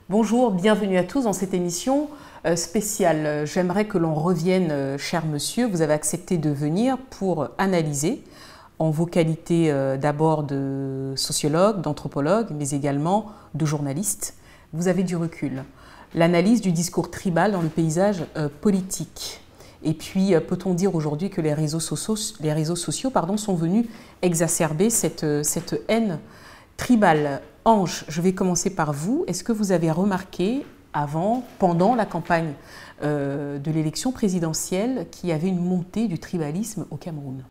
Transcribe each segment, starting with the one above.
Bonjour, bienvenue à tous dans cette émission spéciale. J'aimerais que l'on revienne, cher monsieur, vous avez accepté de venir pour analyser, en vos qualités d'abord de sociologue, d'anthropologue, mais également de journaliste. Vous avez du recul. L'analyse du discours tribal dans le paysage politique. Et puis, peut-on dire aujourd'hui que les réseaux sociaux sont venus exacerber cette haine tribale? Ange, je vais commencer par vous. Est-ce que vous avez remarqué pendant la campagne de l'élection présidentielle, qu'il y avait une montée du tribalisme au Cameroun?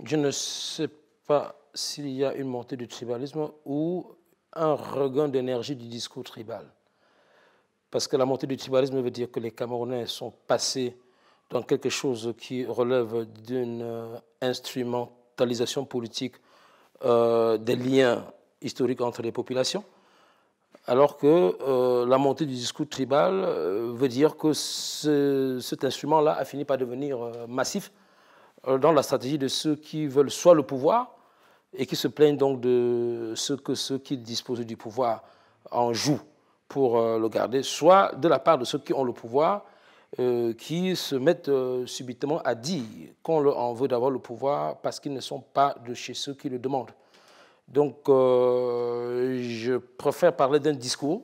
Je ne sais pas s'il y a une montée du tribalisme ou un regain d'énergie du discours tribal. Parce que la montée du tribalisme veut dire que les Camerounais sont passés dans quelque chose qui relève d'une instrumentalisation politique des liens historiques entre les populations, alors que la montée du discours tribal veut dire que cet instrument-là a fini par devenir massif dans la stratégie de ceux qui veulent soit le pouvoir et qui se plaignent donc de ce que ceux qui disposent du pouvoir en jouent pour le garder, soit de la part de ceux qui ont le pouvoir qui se mettent subitement à dire qu'on leur en veut d'avoir le pouvoir parce qu'ils ne sont pas de chez ceux qui le demandent. Donc, je préfère parler d'un discours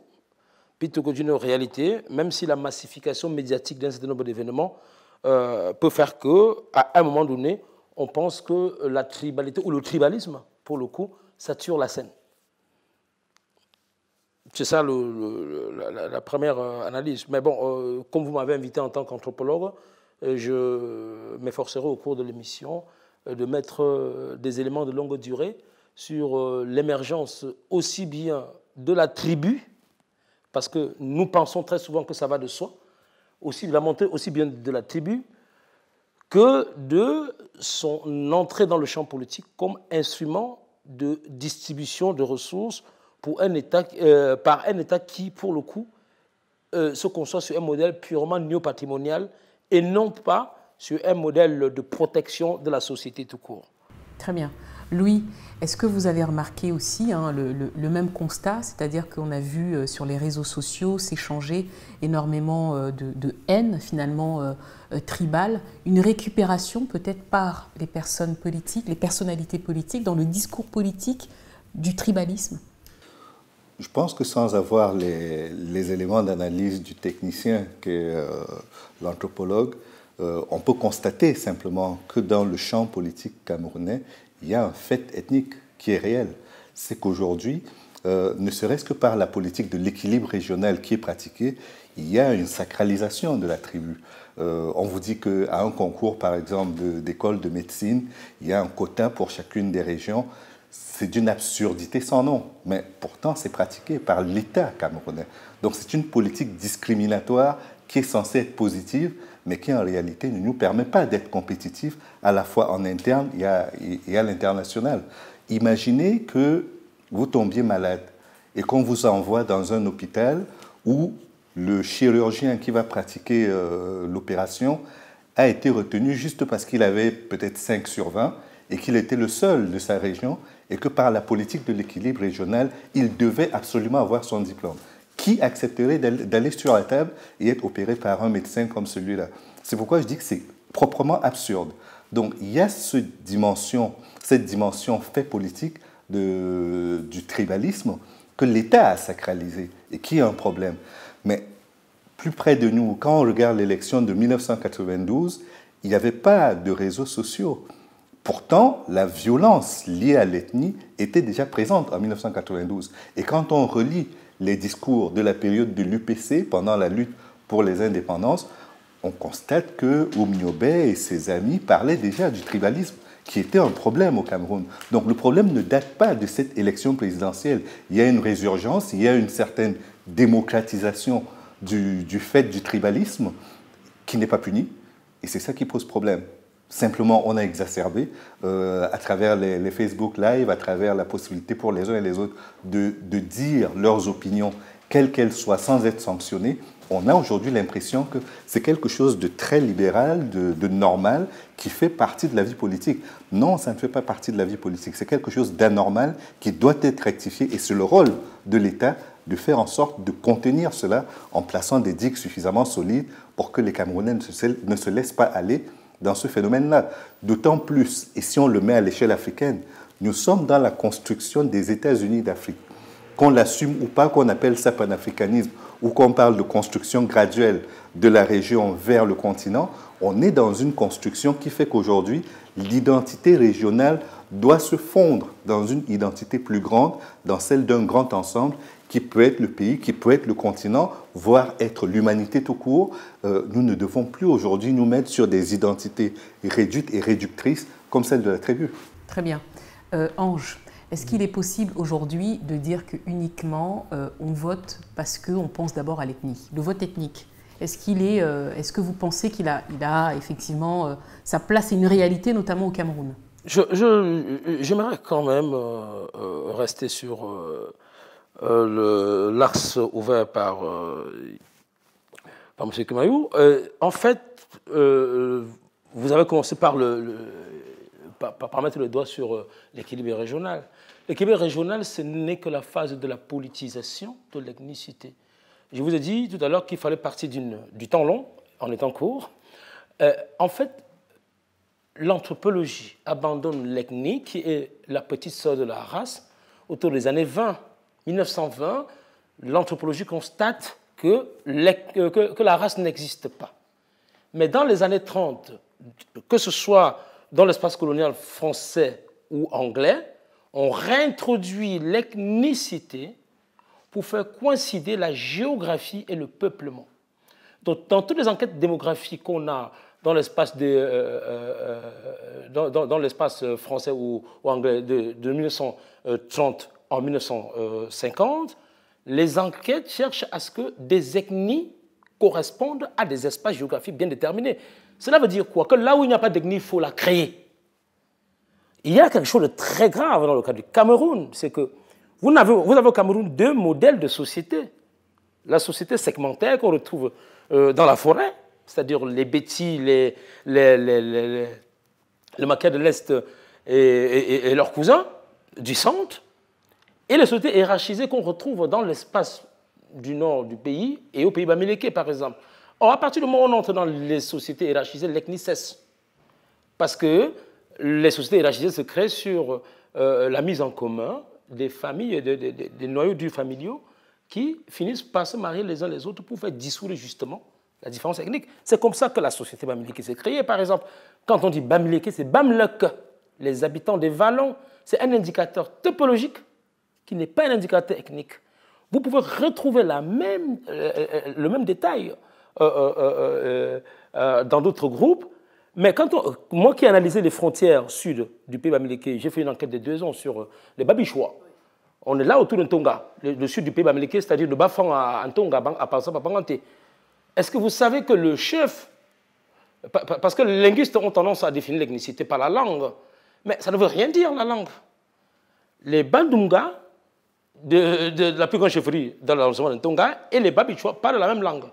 plutôt que d'une réalité, même si la massification médiatique d'un certain nombre d'événements peut faire qu'à un moment donné, on pense que la tribalité ou le tribalisme, pour le coup, sature la scène. C'est ça la première analyse. Mais bon, comme vous m'avez invité en tant qu'anthropologue, je m'efforcerai au cours de l'émission de mettre des éléments de longue durée sur l'émergence aussi bien de la tribu, parce que nous pensons très souvent que ça va de soi, aussi de la montée aussi bien de la tribu que de son entrée dans le champ politique comme instrument de distribution de ressources pour un État, par un État qui, pour le coup, se conçoit sur un modèle purement néopatrimonial et non pas sur un modèle de protection de la société tout court. Très bien. Louis, est-ce que vous avez remarqué aussi le même constat, c'est-à-dire qu'on a vu sur les réseaux sociaux s'échanger énormément de haine finalement tribale, une récupération peut-être par les personnes politiques, les personnalités politiques dans le discours politique du tribalisme? Je pense que sans avoir les éléments d'analyse du technicien qu'est l'anthropologue, on peut constater simplement que dans le champ politique camerounais, il y a un fait ethnique qui est réel. C'est qu'aujourd'hui, ne serait-ce que par la politique de l'équilibre régional qui est pratiquée, il y a une sacralisation de la tribu. On vous dit qu'à un concours, par exemple, d'école de médecine, il y a un quota pour chacune des régions. C'est d'une absurdité sans nom, mais pourtant c'est pratiqué par l'État camerounais. Donc c'est une politique discriminatoire qui est censée être positive, mais qui en réalité ne nous permet pas d'être compétitifs à la fois en interne et à l'international. Imaginez que vous tombiez malade et qu'on vous envoie dans un hôpital où le chirurgien qui va pratiquer l'opération a été retenu juste parce qu'il avait peut-être 5 sur 20 et qu'il était le seul de sa région et que par la politique de l'équilibre régional, il devait absolument avoir son diplôme. Qui accepterait d'aller sur la table et être opéré par un médecin comme celui-là? C'est pourquoi je dis que c'est proprement absurde. Donc il y a cette dimension fait politique du tribalisme que l'État a sacralisé et qui est un problème. Mais plus près de nous, quand on regarde l'élection de 1992, il n'y avait pas de réseaux sociaux. Pourtant, la violence liée à l'ethnie était déjà présente en 1992. Et quand on relit les discours de la période de l'UPC pendant la lutte pour les indépendances, on constate que Oumniobé et ses amis parlaient déjà du tribalisme, qui était un problème au Cameroun. Donc le problème ne date pas de cette élection présidentielle. Il y a une résurgence, il y a une certaine démocratisation du fait du tribalisme qui n'est pas puni. Et c'est ça qui pose problème. Simplement, on a exacerbé à travers les Facebook Live, à travers la possibilité pour les uns et les autres de dire leurs opinions, quelles qu'elles soient, sans être sanctionnés. On a aujourd'hui l'impression que c'est quelque chose de très libéral, de normal, qui fait partie de la vie politique. Non, ça ne fait pas partie de la vie politique. C'est quelque chose d'anormal qui doit être rectifié et c'est le rôle de l'État de faire en sorte de contenir cela en plaçant des digues suffisamment solides pour que les Camerounais ne se laissent pas aller dans ce phénomène-là. D'autant plus, et si on le met à l'échelle africaine, nous sommes dans la construction des États-Unis d'Afrique. Qu'on l'assume ou pas, qu'on appelle ça panafricanisme, ou qu'on parle de construction graduelle de la région vers le continent, on est dans une construction qui fait qu'aujourd'hui, l'identité régionale doit se fondre dans une identité plus grande, dans celle d'un grand ensemble qui peut être le pays, qui peut être le continent, voire être l'humanité tout court. Nous ne devons plus aujourd'hui nous mettre sur des identités réduites et réductrices comme celle de la tribu. Très bien. Ange, est-ce qu'il est possible aujourd'hui de dire que uniquement on vote parce qu'on pense d'abord à l'ethnie, le vote ethnique? Est-ce que vous pensez qu'il a effectivement sa place et une réalité, notamment au Cameroun? J'aimerais quand même rester sur l'axe ouvert par M. Kemayou. En fait, vous avez commencé par mettre le doigt sur l'équilibre régional. L'équilibre régional, ce n'est que la phase de la politisation de l'ethnicité. Je vous ai dit tout à l'heure qu'il fallait partir du temps long, en étant court. En fait, l'anthropologie abandonne l'ethnie, qui est la petite sœur de la race, autour des années 20. 1920, l'anthropologie constate que la race n'existe pas. Mais dans les années 30, que ce soit dans l'espace colonial français ou anglais, on réintroduit l'ethnicité pour faire coïncider la géographie et le peuplement. Donc, dans toutes les enquêtes démographiques qu'on a dans l'espace français ou anglais de 1930 en 1950, les enquêtes cherchent à ce que des ethnies correspondent à des espaces géographiques bien déterminés. Cela veut dire quoi? Que là où il n'y a pas d'ethnie, il faut la créer. Il y a quelque chose de très grave dans le cas du Cameroun, c'est que vous avez au Cameroun deux modèles de société. La société segmentaire qu'on retrouve dans la forêt, c'est-à-dire les Bétis, les Macaires de l'Est et leurs cousins du centre, et les sociétés hiérarchisées qu'on retrouve dans l'espace du nord du pays et au pays bamileke, par exemple. Or, à partir du moment où on entre dans les sociétés hiérarchisées, l'ethnie cesse. Parce que les sociétés hiérarchisées se créent sur la mise en commun des familles, des noyaux durs familiaux qui finissent par se marier les uns les autres pour faire dissoudre justement la différence ethnique. C'est comme ça que la société bamileke s'est créée, par exemple. Quand on dit bamileke, c'est Bamlek, les habitants des vallons. C'est un indicateur topologique qui n'est pas un indicateur ethnique. Vous pouvez retrouver le même détail dans d'autres groupes, mais moi qui ai analysé les frontières sud du pays bamileke, j'ai fait une enquête de 2 ans sur les Babichois. On est là autour de Tonga, le sud du pays bamileke, c'est-à-dire de Bafang à Tonga, à Pangante. Est-ce que vous savez que le chef, parce que les linguistes ont tendance à définir l'ethnicité par la langue, mais ça ne veut rien dire la langue. Les Bandunga, de la plus grande chefferie dans l'arrondissement de Tonga, et les Babichois parlent la même langue.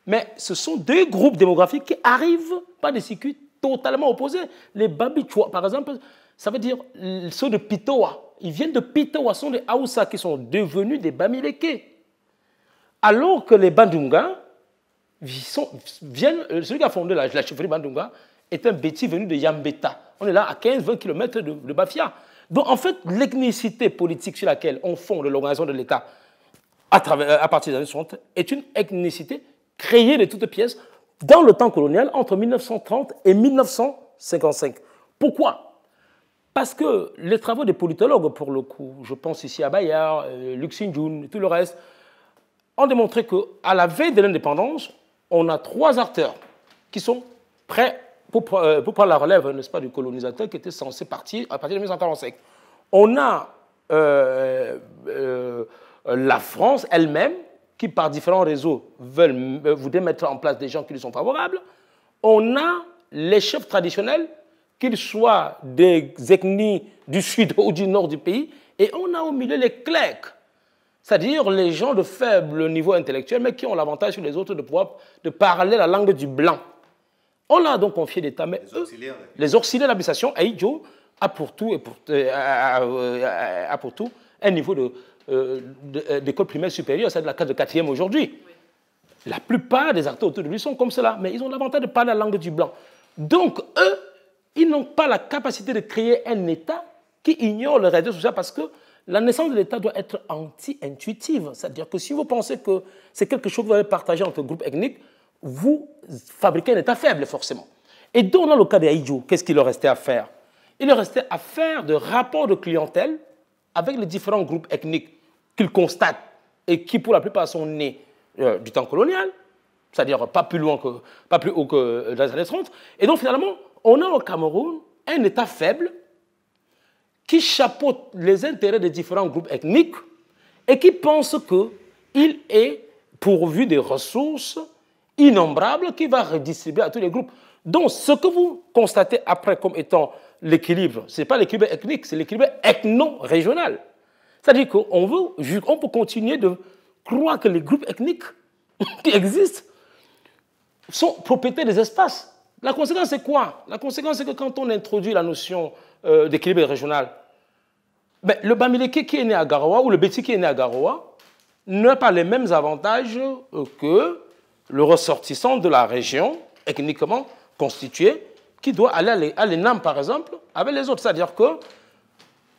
Mais ce sont 2 groupes démographiques qui arrivent par des circuits totalement opposés. Les Babichois, par exemple, ça veut dire ceux de Pitoa. Ils viennent de Pitoa, ce sont des Haoussa qui sont devenus des Bamileke. Alors que les Bandunga celui qui a fondé la chefferie Bandunga est un Béti venu de Yambeta. On est là à 15-20 km de Bafia. Donc, en fait, l'ethnicité politique sur laquelle on fonde l'organisation de l'État à partir des années 60 est une ethnicité créée de toutes pièces dans le temps colonial entre 1930 et 1955. Pourquoi? Parce que les travaux des politologues, pour le coup, je pense ici à Bayard, Luc Sinjoun et tout le reste, ont démontré qu'à la veille de l'indépendance, on a 3 acteurs qui sont prêts pour prendre la relève, n'est-ce pas, du colonisateur qui était censé partir à partir de 1945. On a la France elle-même, qui par différents réseaux voudrait mettre en place des gens qui lui sont favorables. On a les chefs traditionnels, qu'ils soient des ethnies du sud ou du nord du pays, et on a au milieu les clercs, c'est-à-dire les gens de faible niveau intellectuel, mais qui ont l'avantage sur les autres de parler la langue du blanc. On a donc confié l'État, mais les auxiliaires d'administration, Aïdjo, a pour tout un niveau d'école primaire supérieure, c'est de la classe de 4e aujourd'hui. La plupart des acteurs autour de lui sont comme cela, mais ils ont l'avantage de parler la langue du blanc. Donc, eux, ils n'ont pas la capacité de créer un État qui ignore le réseau social parce que la naissance de l'État doit être anti-intuitive. C'est-à-dire que si vous pensez que c'est quelque chose que vous allez partager entre groupes ethniques, vous fabriquez un État faible, forcément. Et donc, dans le cas des Aïdjo, qu'est-ce qu'il leur restait à faire? Il leur restait à faire de rapports de clientèle avec les différents groupes ethniques qu'ils constatent et qui, pour la plupart, sont nés du temps colonial, c'est-à-dire pas plus haut que dans les années 30. Et donc, finalement, on a au Cameroun un État faible qui chapeaute les intérêts des différents groupes ethniques et qui pense qu'il est pourvu des ressources innombrables qu'il va redistribuer à tous les groupes. Donc, ce que vous constatez après comme étant l'équilibre, ce n'est pas l'équilibre ethnique, c'est l'équilibre ethno-régional. C'est-à-dire qu'on peut continuer de croire que les groupes ethniques qui existent sont propriétaires des espaces. La conséquence, c'est quoi? La conséquence, c'est que quand on introduit la notion d'équilibre régional, ben, le Bamileke qui est né à Garoua ou le Beti qui est né à Garoua n'a pas les mêmes avantages que le ressortissant de la région ethniquement constitué qui doit aller à l'ENAM, par exemple, avec les autres. C'est-à-dire que,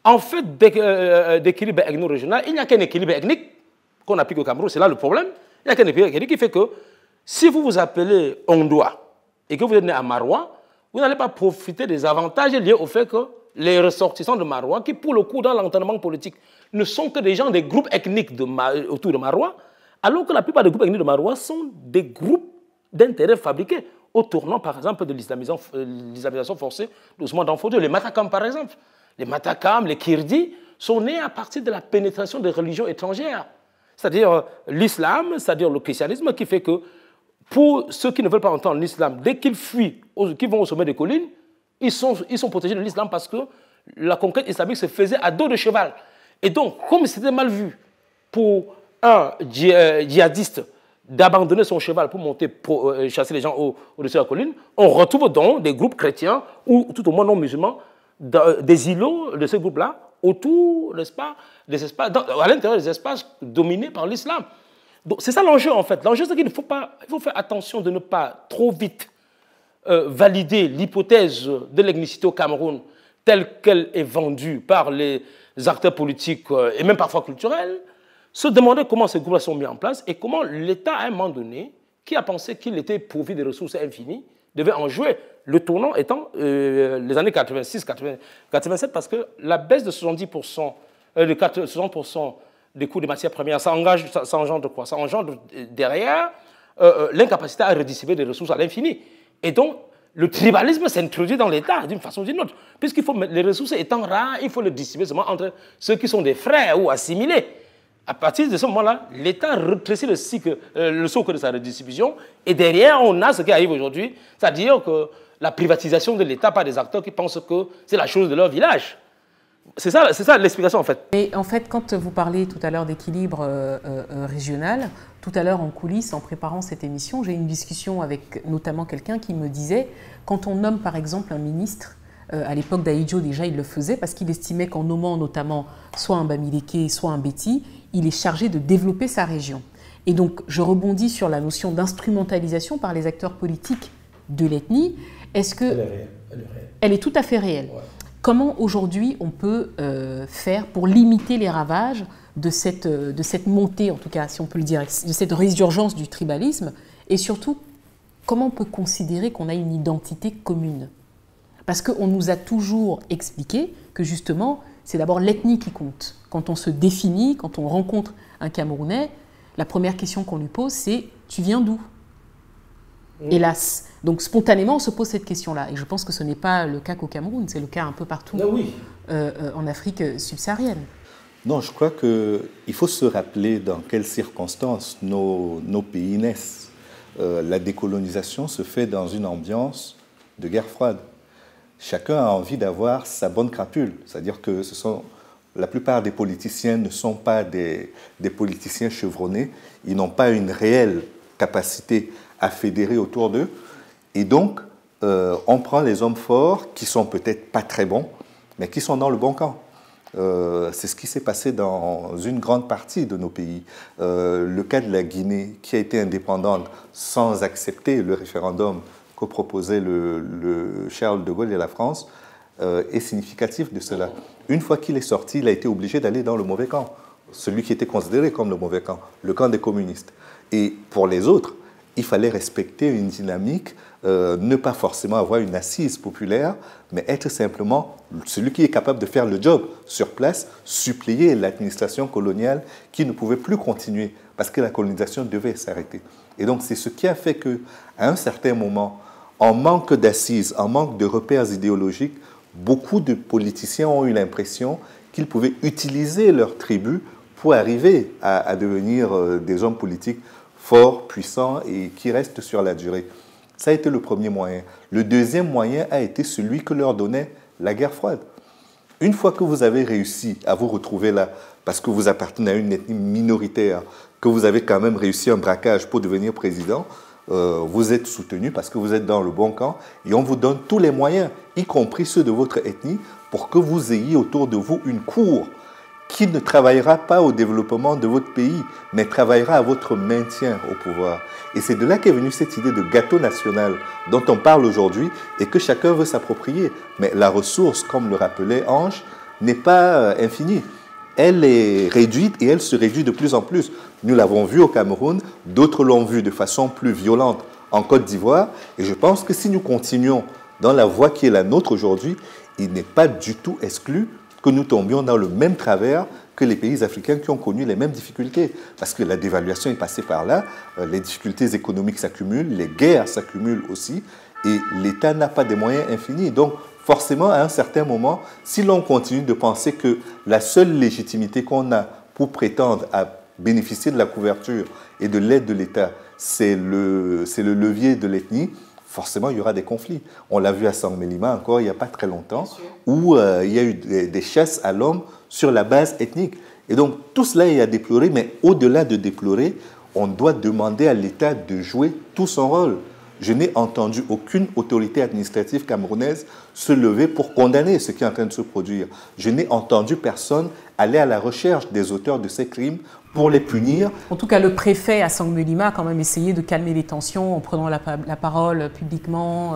en fait, d'équilibre ethno-régional, il n'y a qu'un équilibre ethnique qu'on applique au Cameroun. C'est là le problème. Il n'y a qu'un équilibre ethnique qui fait que si vous vous appelez Ondoa et que vous êtes né à Maroua, vous n'allez pas profiter des avantages liés au fait que les ressortissants de Maroua, qui pour le coup dans l'entendement politique ne sont que des gens des groupes ethniques autour de Maroua, alors que la plupart des groupes ethniques de Maroua sont des groupes d'intérêts fabriqués au tournant par exemple de l'islamisation forcée d'Ousmane Danfodio. Les Matakam par exemple, les Matakam, les Kirdi sont nés à partir de la pénétration des religions étrangères, c'est-à-dire l'islam, c'est-à-dire le christianisme, qui fait que pour ceux qui ne veulent pas entendre l'islam, dès qu'ils fuient, qu'ils vont au sommet des collines, ils sont protégés de l'islam parce que la conquête islamique se faisait à dos de cheval. Et donc, comme c'était mal vu pour un djihadiste d'abandonner son cheval pour monter, pour chasser les gens au-dessus de la colline, on retrouve donc des groupes chrétiens, ou tout au moins non musulmans, des îlots de ces groupes-là, autour, n'est-ce pas, des espaces, à l'intérieur des espaces dominés par l'islam. Donc c'est ça l'enjeu en fait. L'enjeu c'est qu'il faut faire attention de ne pas trop vite valider l'hypothèse de l'ethnicité au Cameroun telle qu'elle est vendue par les acteurs politiques et même parfois culturels, se demander comment ces groupes sont mis en place et comment l'État, à un moment donné, qui a pensé qu'il était pourvu des ressources infinies, devait en jouer. Le tournant étant les années 86, 87, parce que la baisse de 70%, de 60% des coûts des matières premières, ça engendre quoi? Ça engendre derrière l'incapacité à redistribuer des ressources à l'infini. Et donc, le tribalisme s'introduit dans l'État d'une façon ou d'une autre. Puisqu'il faut, les ressources étant rares, il faut les distribuer seulement entre ceux qui sont des frères ou assimilés. À partir de ce moment-là, l'État rétrécit le socle de sa redistribution. Et derrière, on a ce qui arrive aujourd'hui, c'est-à-dire que la privatisation de l'État par des acteurs qui pensent que c'est la chose de leur village. C'est ça l'explication en fait. Et en fait, quand vous parlez tout à l'heure d'équilibre régional, tout à l'heure en coulisses, en préparant cette émission, j'ai eu une discussion avec notamment quelqu'un qui me disait, quand on nomme par exemple un ministre, à l'époque d'Aïdjo déjà il le faisait parce qu'il estimait qu'en nommant notamment soit un Bamileke, soit un Beti, il est chargé de développer sa région. Et donc je rebondis sur la notion d'instrumentalisation par les acteurs politiques de l'ethnie. Est-ce que... Elle est tout à fait réelle. Ouais. Comment aujourd'hui on peut faire pour limiter les ravages de cette montée, en tout cas si on peut le dire, de cette résurgence du tribalisme, et surtout comment on peut considérer qu'on a une identité commune? Parce qu'on nous a toujours expliqué que justement c'est d'abord l'ethnie qui compte. Quand on se définit, quand on rencontre un Camerounais, la première question qu'on lui pose c'est « tu viens d'où ?» Hélas. Donc spontanément, on se pose cette question-là. Et je pense que ce n'est pas le cas qu'au Cameroun, c'est le cas un peu partout en Afrique subsaharienne. Non, je crois qu'il faut se rappeler dans quelles circonstances nos pays naissent. La décolonisation se fait dans une ambiance de guerre froide. Chacun a envie d'avoir sa bonne crapule. C'est-à-dire que la plupart des politiciens ne sont pas des politiciens chevronnés. Ils n'ont pas une réelle capacité à fédérer autour d'eux. Et donc, on prend les hommes forts qui sont peut-être pas très bons, mais qui sont dans le bon camp. C'est ce qui s'est passé dans une grande partie de nos pays. Le cas de la Guinée, qui a été indépendante sans accepter le référendum que proposait le Charles de Gaulle et la France, est significatif de cela. Une fois qu'il est sorti, il a été obligé d'aller dans le mauvais camp, celui qui était considéré comme le mauvais camp, le camp des communistes. Et pour les autres, il fallait respecter une dynamique, ne pas forcément avoir une assise populaire, mais être simplement celui qui est capable de faire le job sur place, suppléer l'administration coloniale qui ne pouvait plus continuer parce que la colonisation devait s'arrêter. Et donc c'est ce qui a fait qu'à un certain moment, en manque d'assises, en manque de repères idéologiques, beaucoup de politiciens ont eu l'impression qu'ils pouvaient utiliser leur tribu pour arriver à devenir des hommes politiques forts, puissants et qui restent sur la durée. Ça a été le premier moyen. Le deuxième moyen a été celui que leur donnait la guerre froide. Une fois que vous avez réussi à vous retrouver là, parce que vous appartenez à une ethnie minoritaire, que vous avez quand même réussi un braquage pour devenir président, vous êtes soutenu parce que vous êtes dans le bon camp et on vous donne tous les moyens, y compris ceux de votre ethnie, pour que vous ayez autour de vous une cour qui ne travaillera pas au développement de votre pays, mais travaillera à votre maintien au pouvoir. Et c'est de là qu'est venue cette idée de gâteau national dont on parle aujourd'hui et que chacun veut s'approprier. Mais la ressource, comme le rappelait Ange, n'est pas infinie. Elle est réduite et elle se réduit de plus en plus. Nous l'avons vu au Cameroun, d'autres l'ont vu de façon plus violente en Côte d'Ivoire. Et je pense que si nous continuons dans la voie qui est la nôtre aujourd'hui, il n'est pas du tout exclu que nous tombions dans le même travers que les pays africains qui ont connu les mêmes difficultés. Parce que la dévaluation est passée par là, les difficultés économiques s'accumulent, les guerres s'accumulent aussi, et l'État n'a pas des moyens infinis. Donc, forcément, à un certain moment, si l'on continue de penser que la seule légitimité qu'on a pour prétendre à bénéficier de la couverture et de l'aide de l'État, c'est le levier de l'ethnie, forcément, il y aura des conflits. On l'a vu à Sangmelima encore il n'y a pas très longtemps, où il y a eu des chasses à l'homme sur la base ethnique. Et donc, tout cela est à déplorer, mais au-delà de déplorer, on doit demander à l'État de jouer tout son rôle. Je n'ai entendu aucune autorité administrative camerounaise se lever pour condamner ce qui est en train de se produire. Je n'ai entendu personne aller à la recherche des auteurs de ces crimes pour les punir. En tout cas, le préfet à Sangmelima a quand même essayé de calmer les tensions en prenant la parole publiquement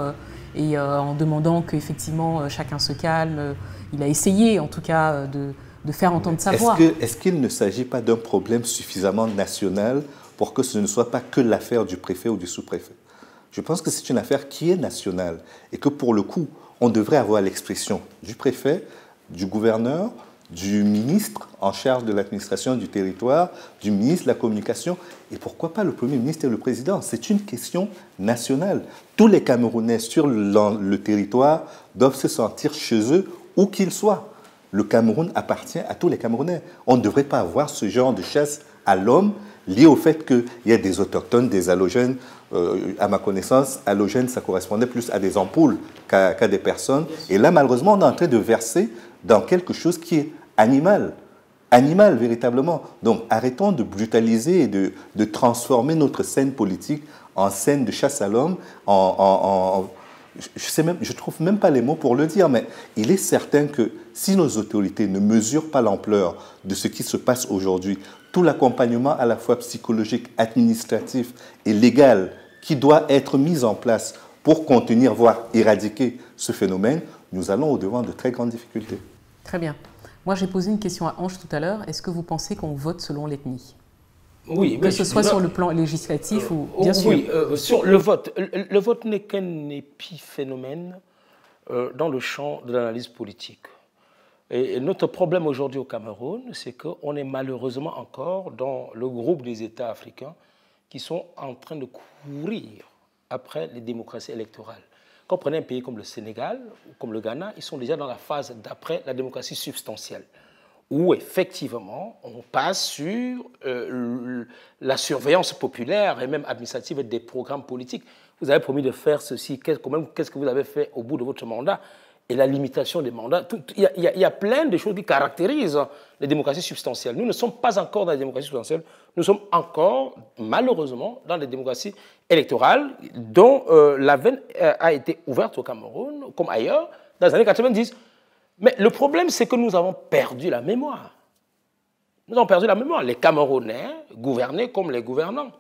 et en demandant qu'effectivement chacun se calme. Il a essayé en tout cas de faire entendre sa voix. Est-ce qu'il ne s'agit pas d'un problème suffisamment national pour que ce ne soit pas que l'affaire du préfet ou du sous-préfet? Je pense que c'est une affaire qui est nationale et que pour le coup, on devrait avoir l'expression du préfet, du gouverneur, du ministre en charge de l'administration du territoire, du ministre de la communication et pourquoi pas le Premier ministre et le Président. C'est une question nationale. Tous les Camerounais sur le territoire doivent se sentir chez eux où qu'ils soient. Le Cameroun appartient à tous les Camerounais. On ne devrait pas avoir ce genre de chasse à l'homme lié au fait qu'il y a des autochtones, des allogènes. À ma connaissance, allogènes, ça correspondait plus à des ampoules qu'à des personnes. Et là, malheureusement, on est en train de verser dans quelque chose qui est animal. Animal, véritablement. Donc, arrêtons de brutaliser et de transformer notre scène politique en scène de chasse à l'homme, je ne trouve même pas les mots pour le dire, mais il est certain que si nos autorités ne mesurent pas l'ampleur de ce qui se passe aujourd'hui, tout l'accompagnement à la fois psychologique, administratif et légal qui doit être mis en place pour contenir, voire éradiquer ce phénomène, nous allons au-devant de très grandes difficultés. Très bien. Moi, j'ai posé une question à Ange tout à l'heure. Est-ce que vous pensez qu'on vote selon l'ethnie ? Oui, que ce soit sur le plan législatif ou bien sûr. Oui, sur le vote. Le vote n'est qu'un épiphénomène dans le champ de l'analyse politique. Et notre problème aujourd'hui au Cameroun, c'est qu'on est malheureusement encore dans le groupe des États africains qui sont en train de courir après les démocraties électorales. Quand on prenait un pays comme le Sénégal ou comme le Ghana, ils sont déjà dans la phase d'après la démocratie substantielle, où effectivement on passe sur la surveillance populaire et même administrative des programmes politiques. Vous avez promis de faire ceci, qu'est-ce que vous avez fait au bout de votre mandat? Et la limitation des mandats, il y a plein de choses qui caractérisent les démocraties substantielles. Nous ne sommes pas encore dans les démocraties substantielles, nous sommes encore, malheureusement, dans les démocraties électorales dont la veine a été ouverte au Cameroun, comme ailleurs, dans les années 90. Mais le problème, c'est que nous avons perdu la mémoire. Nous avons perdu la mémoire. Les Camerounais gouvernaient comme les gouvernants.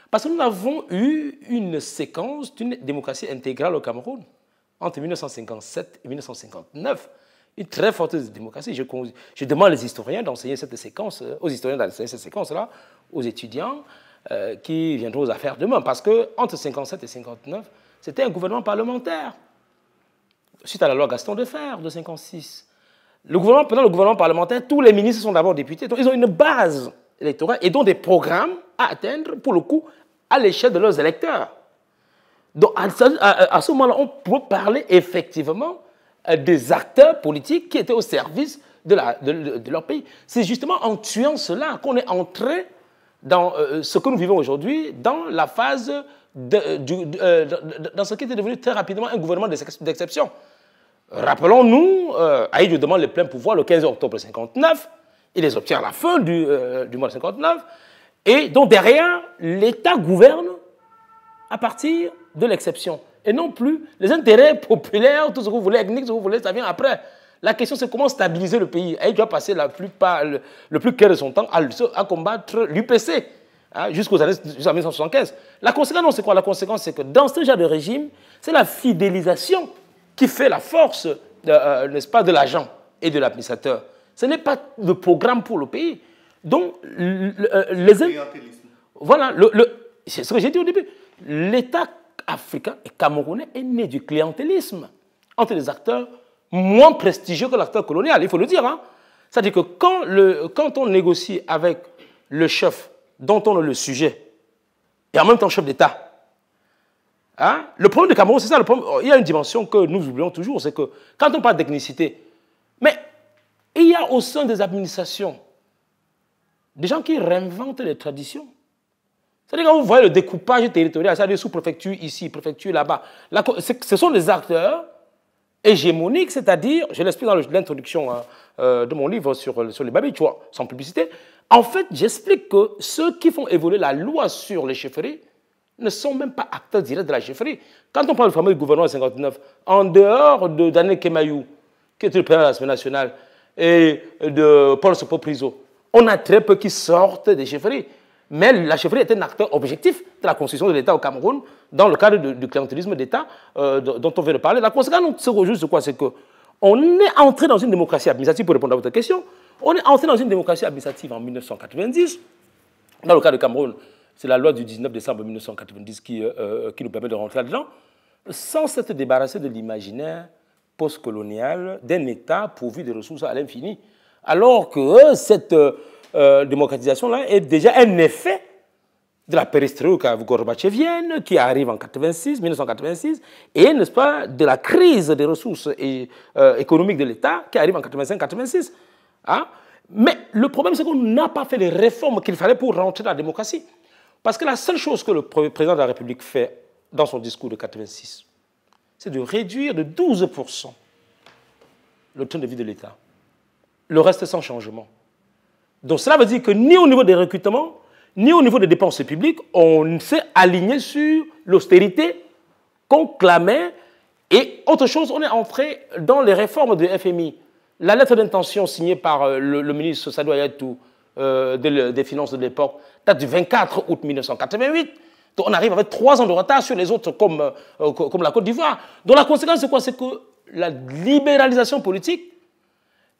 Parce que nous avons eu une séquence d'une démocratie intégrale au Cameroun entre 1957 et 1959. Une très forte démocratie. Je demande aux historiens d'enseigner cette séquence, aux historiens d'enseigner cette séquence-là, aux étudiants qui viendront aux affaires demain. Parce qu'entre 1957 et 1959, c'était un gouvernement parlementaire. Suite à la loi Gaston Defferre de 1956. Pendant le gouvernement parlementaire, tous les ministres sont d'abord députés. Donc, ils ont une base électorale et donc des programmes à atteindre, pour le coup, à l'échelle de leurs électeurs. Donc, à ce moment-là, on peut parler effectivement des acteurs politiques qui étaient au service de leur pays. C'est justement en tuant cela qu'on est entré dans ce que nous vivons aujourd'hui, dans la phase, dans ce qui était devenu très rapidement un gouvernement d'exception. Rappelons-nous, Ahidjo demande les pleins pouvoirs le 15 octobre 1959, il les obtient à la fin du mois de 1959, et donc derrière, l'État gouverne à partir de l'exception, et non plus les intérêts populaires, tout ce que vous voulez, ethnique, ce que vous voulez, ça vient après. La question, c'est comment stabiliser le pays. Ahidjo a passé le plus clair de son temps à combattre l'UPC, hein, jusqu'aux années 1975. La conséquence, c'est quoi? La conséquence, c'est que dans ce genre de régime, c'est la fidélisation qui fait la force, n'est-ce pas, de l'agent et de l'administrateur. Ce n'est pas le programme pour le pays. Donc, voilà, c'est ce que j'ai dit au début. L'État africain et camerounais est né du clientélisme entre les acteurs moins prestigieux que l'acteur colonial, il faut le dire. Hein. C'est-à-dire que quand on négocie avec le chef dont on est le sujet, et en même temps chef d'État, hein? Le problème du Cameroun, c'est ça. Il y a une dimension que nous oublions toujours, c'est que quand on parle d'ethnicité, mais il y a au sein des administrations des gens qui réinventent les traditions. C'est-à-dire quand vous voyez le découpage territorial, c'est-à-dire sous-préfecture ici, préfecture là-bas, ce sont des acteurs hégémoniques, c'est-à-dire, je l'explique dans l'introduction de mon livre sur les Babichois, sans publicité, en fait, j'explique que ceux qui font évoluer la loi sur les chefferies ne sont même pas acteurs directs de la chefferie. Quand on parle du fameux gouvernement de 1959, en dehors de Daniel Kemayou, qui était le président de l'Assemblée nationale, et de Paul Sopo-Priso, on a très peu qui sortent des chefferies. Mais la chefferie est un acteur objectif de la constitution de l'État au Cameroun, dans le cadre du clientélisme d'État dont on vient de parler. La conséquence, c'est juste quoi? C'est qu'on est entré dans une démocratie administrative, pour répondre à votre question, on est entré dans une démocratie administrative en 1990, dans le cas du Cameroun. C'est la loi du 19 décembre 1990 qui nous permet de rentrer là-dedans, sans s'être débarrassé de l'imaginaire postcolonial d'un État pourvu de ressources à l'infini. Alors que cette démocratisation-là est déjà un effet de la perestroïka gorbatchevienne qui arrive en 1986, et, n'est-ce pas, de la crise des ressources économiques de l'État qui arrive en 1985-1986. Hein? Mais le problème, c'est qu'on n'a pas fait les réformes qu'il fallait pour rentrer dans la démocratie. Parce que la seule chose que le président de la République fait dans son discours de 86, c'est de réduire de 12% le train de vie de l'État. Le reste sans changement. Donc cela veut dire que ni au niveau des recrutements, ni au niveau des dépenses publiques, on s'est aligné sur l'austérité qu'on clamait. Et autre chose, on est entré dans les réformes de FMI. La lettre d'intention signée par le ministre Sadou Ayatou des Finances de l'époque date du 24 août 1988. Donc on arrive avec 3 ans de retard sur les autres comme la Côte d'Ivoire. Donc la conséquence, c'est quoi? C'est que la libéralisation politique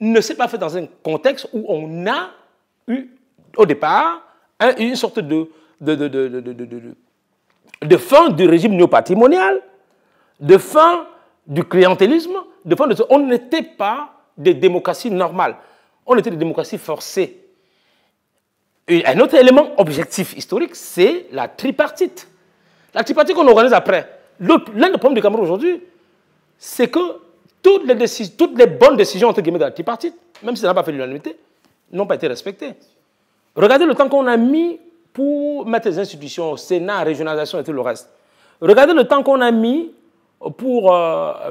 ne s'est pas faite dans un contexte où on a eu, au départ, une sorte de fin du régime néopatrimonial, de fin du clientélisme, de fin de... On n'était pas des démocraties normales, on était des démocraties forcées. Et un autre élément objectif historique, c'est la tripartite. La tripartite qu'on organise après. L'un des problèmes du Cameroun aujourd'hui, c'est que toutes les bonnes décisions entre guillemets de la tripartite, même si ça n'a pas fait l'unanimité, n'ont pas été respectées. Regardez le temps qu'on a mis pour mettre les institutions, Sénat, régionalisation et tout le reste. Regardez le temps qu'on a mis pour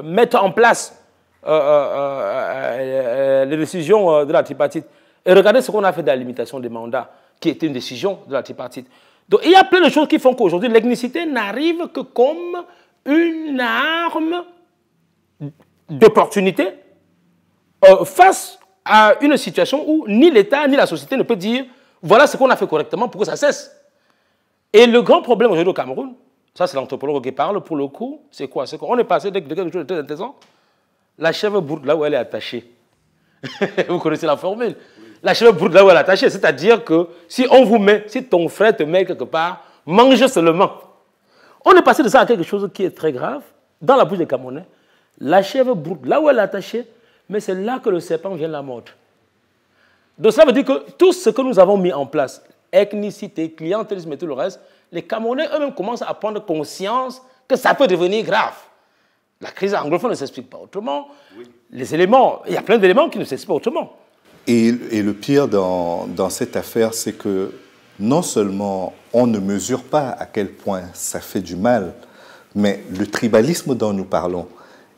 mettre en place les décisions de la tripartite. Et regardez ce qu'on a fait de la limitation des mandats, qui était une décision de la tripartite. Donc il y a plein de choses qui font qu'aujourd'hui, l'ethnicité n'arrive que comme une arme d'opportunité face à une situation où ni l'État ni la société ne peut dire voilà ce qu'on a fait correctement pour que ça cesse. Et le grand problème aujourd'hui au Cameroun, ça c'est l'anthropologue qui parle, pour le coup, c'est quoi? C'est qu'on est passé de quelque chose de très intéressant. La chèvre broute là où elle est attachée. Vous connaissez la formule? La chèvre broute là où elle est attachée, c'est-à-dire que si on vous met, si ton frère te met quelque part, mange seulement. On est passé de ça à quelque chose qui est très grave, dans la bouche des Camerounais. La chèvre broute là où elle est attachée, mais c'est là que le serpent vient la mordre. Donc ça veut dire que tout ce que nous avons mis en place, ethnicité, clientélisme et tout le reste, les Camerounais eux-mêmes commencent à prendre conscience que ça peut devenir grave. La crise anglophone ne s'explique pas autrement. Oui. Les éléments, il y a plein d'éléments qui ne s'expliquent pas autrement. Et le pire dans cette affaire, c'est que non seulement on ne mesure pas à quel point ça fait du mal, mais le tribalisme dont nous parlons,